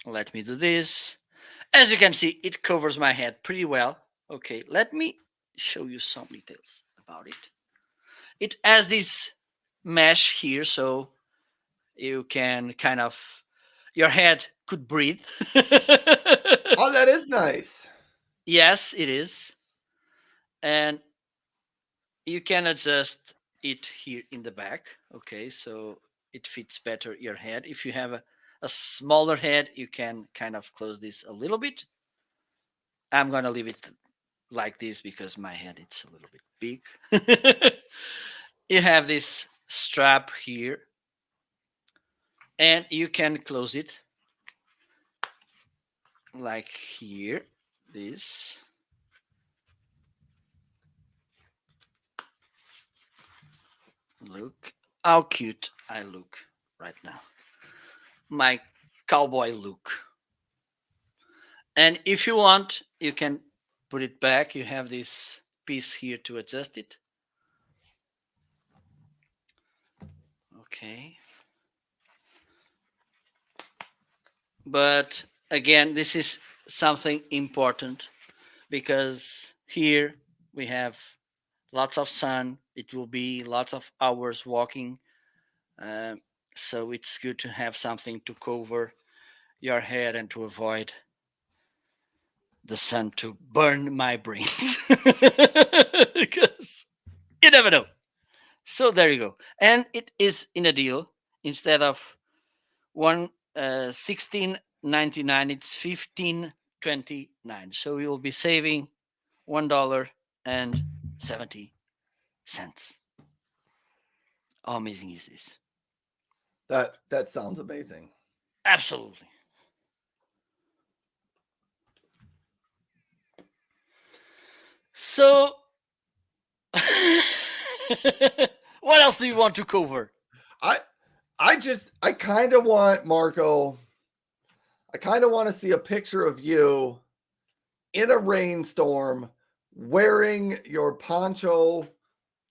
let me do this. As you can see, it covers my head pretty well. Okay, let me show you some details about it. It has this mesh here, so you can kind of, your head could breathe. Oh, that is nice. Yes, it is. And you can adjust it here in the back. Okay, so it fits better your head. If you have a smaller head, you can kind of close this a little bit. I'm gonna leave it like this because my head it's a little bit big. You have this strap here and you can close it like here, this. Look how cute I look right now, my cowboy look. And if you want, you can put it back. You have this piece here to adjust it. Okay. But again, this is something important because here we have lots of sun. It will be lots of hours walking. Uh, so it's good to have something to cover your head and to avoid the sun to burn my brains. Because you never know. So there you go. And it is in a deal. Instead of 16.99, it's 15.29. So we will be saving $1.70. How amazing is this? That sounds amazing. Absolutely. So what else do you want to cover? I I kind of want Marco. I kind of want to see a picture of you in a rainstorm wearing your poncho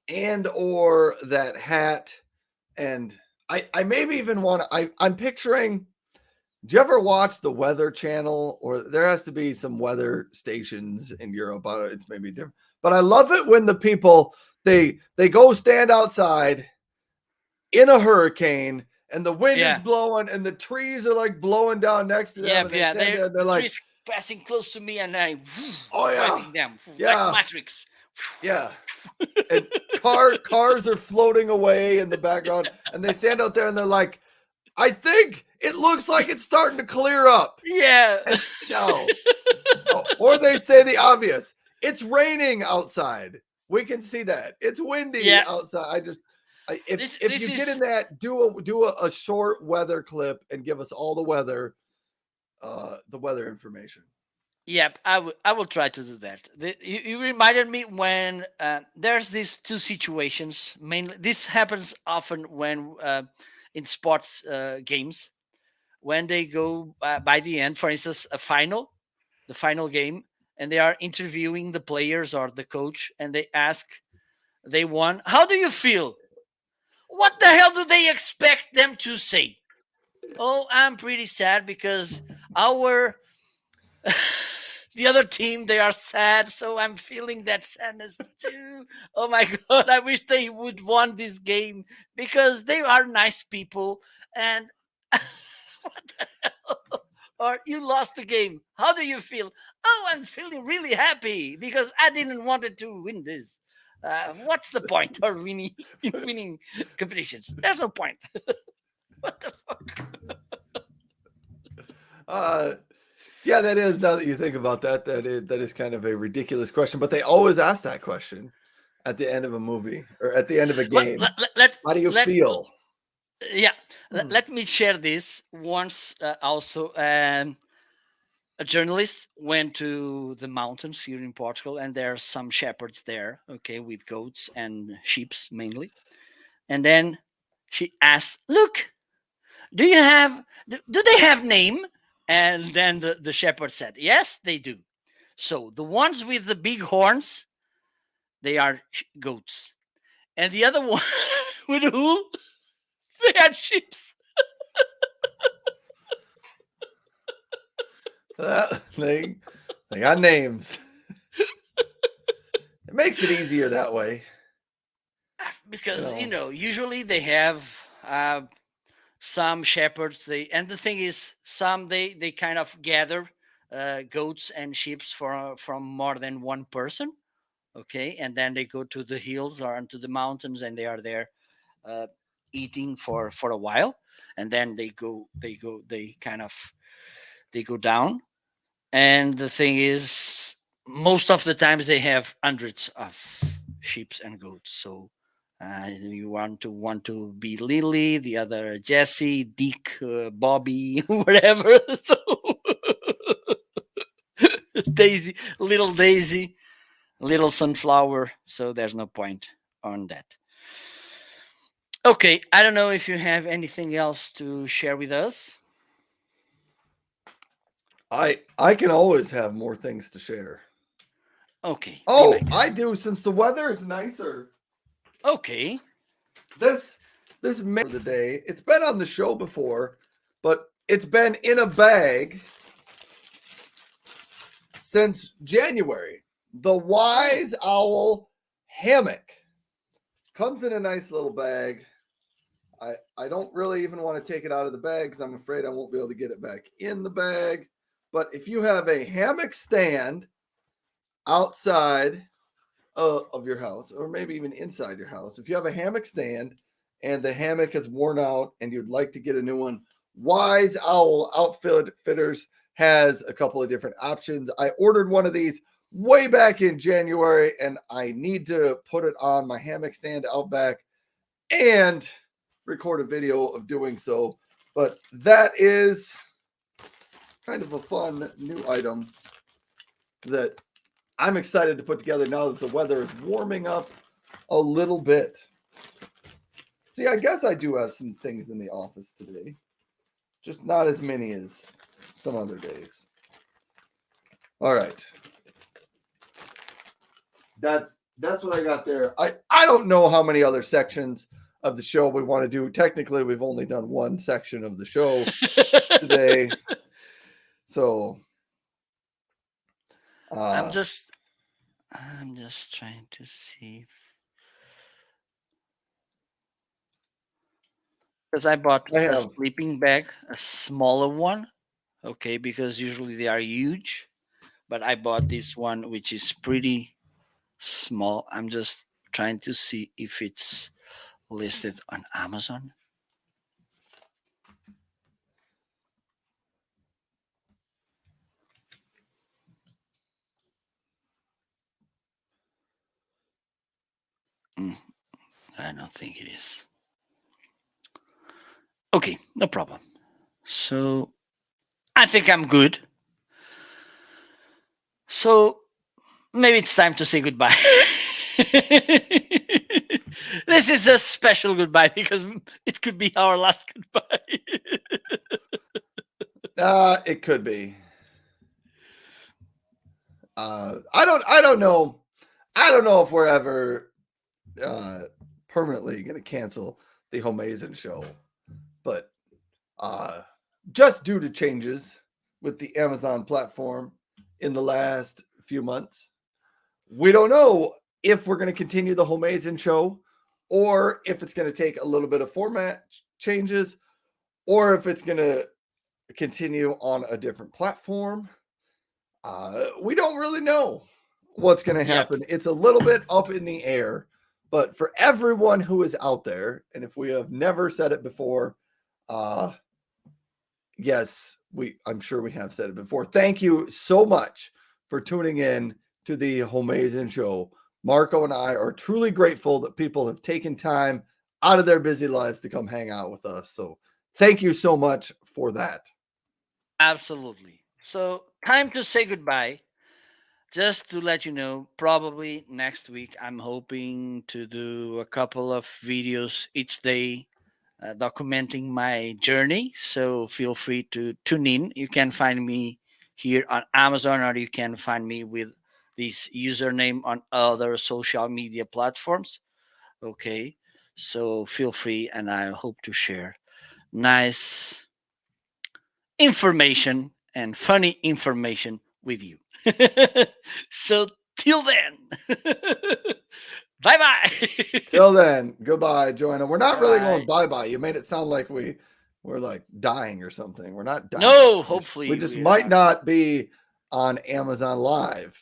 and or that hat and I maybe even want to. I'm picturing. Do you ever watch the Weather Channel? Or there has to be some weather stations in Europe. It's maybe different, but I love it when the people they go stand outside in a hurricane and the wind is Yeah. blowing and the trees are like blowing down next to them, Yep. and they Yeah. stand there. They're The like, trees passing close to me, and I "Oh yeah, driving them like yeah, Matrix. yeah." And cars are floating away in the background, and they stand out there and they're like, "I think it looks like it's starting to clear up." Yeah. And no, or they say the obvious: "It's raining outside. We can see that. It's windy Yeah. outside." If This you get in is. that, do a short weather clip and give us all the weather information. Yep, I will try to do that. You reminded me when there's these two situations. Mainly, this happens often when in sports games, when they go by the end. For instance, the final game, and they are interviewing the players or the coach, and they ask, they won. How do you feel? What the hell do they expect them to say? Oh, I'm pretty sad because our the other team, they are sad, so I'm feeling that sadness too. Oh my god, I wish they would won this game because they are nice people. And what the hell? Or you lost the game, how do you feel? Oh, I'm feeling really happy because I didn't want it to win this. What's the point of winning winning competitions? There's no point. What the fuck? Uh, yeah, that is. Now that you think about that, that is kind of a ridiculous question. But they always ask that question at the end of a movie or at the end of a let, game. let, let, How do you let, feel? yeah, Hmm. let me share this once. Also, a journalist went to the mountains here in Portugal, and there are some shepherds there, okay, with goats and sheep mainly. And then she asked, look, do they have name? And then the shepherd said, yes, they do. So the ones with the big horns, they are goats, and the other one with who, they are sheep. They they got names. It makes it easier that way. You Because know. usually they have some shepherds, and the thing is, some they kind of gather goats and sheep from more than one person, okay, and then they go to the hills or into the mountains, and they are there uh, eating for a while, and then they kind of they go down. And the thing is, most of the times they have hundreds of sheep and goats. So you want to be Lily, the other Jesse, Dick, Bobby, whatever. So Daisy, Daisy, little sunflower. So there's no point on that. Okay, I don't know if you have anything else to share with us. I can always have more things to share. Okay, be my Oh, I guest. do, since the weather is nicer. Okay. This this for the day. It's been on the show before, but it's been in a bag since January. The Wise Owl hammock comes in a nice little bag. I don't really even want to take it out of the bag because I'm afraid I won't be able to get it back in the bag. But if you have a hammock stand outside of your house, or maybe even inside your house, if you have a hammock stand and the hammock is worn out and you'd like to get a new one, Wise Owl Outfitters has a couple of different options. I ordered one of these way back in January, and I need to put it on my hammock stand out back and record a video of doing so. But that is kind of a fun new item that I'm excited to put together now that the weather is warming up a little bit. See, I guess I do have some things in the office today, just not as many as some other days. All right. That's what I got there. I don't know how many other sections of the show we want to do. Technically, we've only done one section of the show today. So I'm just trying to see because I bought I a have sleeping bag, a smaller one. Okay, because usually they are huge, but I bought this one which is pretty small. I'm just trying to see if it's listed on Amazon. Mm, I don't think it is. Okay, no problem. So I think I'm good. So maybe it's time to say goodbye. This is a special goodbye because it could be our last goodbye. it could be. I don't know. I don't know if we're ever permanently going to cancel the Homeazin show, but just due to changes with the Amazon platform in the last few months, we don't know if we're going to continue the Homeazin show or if it's going to take a little bit of format changes or if it's going to continue on a different platform. We don't really know what's going to Yep. happen. It's a little bit up in the air. But for everyone who is out there, and if we have never said it before, yes, I'm sure we have said it before. Thank you so much for tuning in to the Homeazin show. Marco and I are truly grateful that people have taken time out of their busy lives to come hang out with us. So thank you so much for that. Absolutely. So, time to say goodbye. Just to let you know, probably next week, I'm hoping to do a couple of videos each day documenting my journey. So, feel free to tune in. You can find me here on Amazon, or you can find me with this username on other social media platforms. Okay. So, feel free, and I hope to share nice information and funny information with you. So till then, bye bye. Till then, goodbye, Joanna. We're not Bye really going bye. bye bye. You made it sound like we're like dying or something. We're not dying. No, We hopefully just we're might not. not be on Amazon Live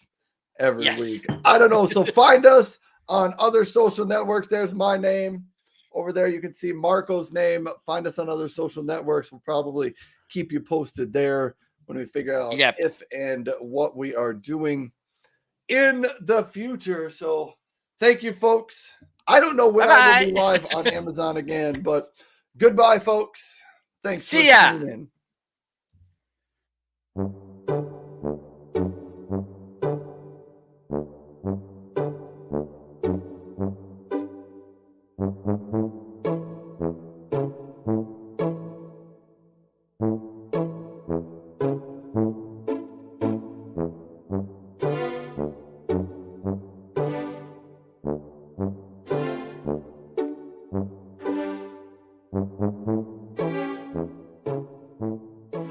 every Yes. week. I don't know. So find us on other social networks. There's my name over there. You can see Marco's name. Find us on other social networks. We'll probably keep you posted there when we figure out Yep. if and what we are doing in the future. So thank you, folks. I don't know when Bye I will be bye. live on Amazon again, but goodbye, folks. Thanks for See ya. tuning in.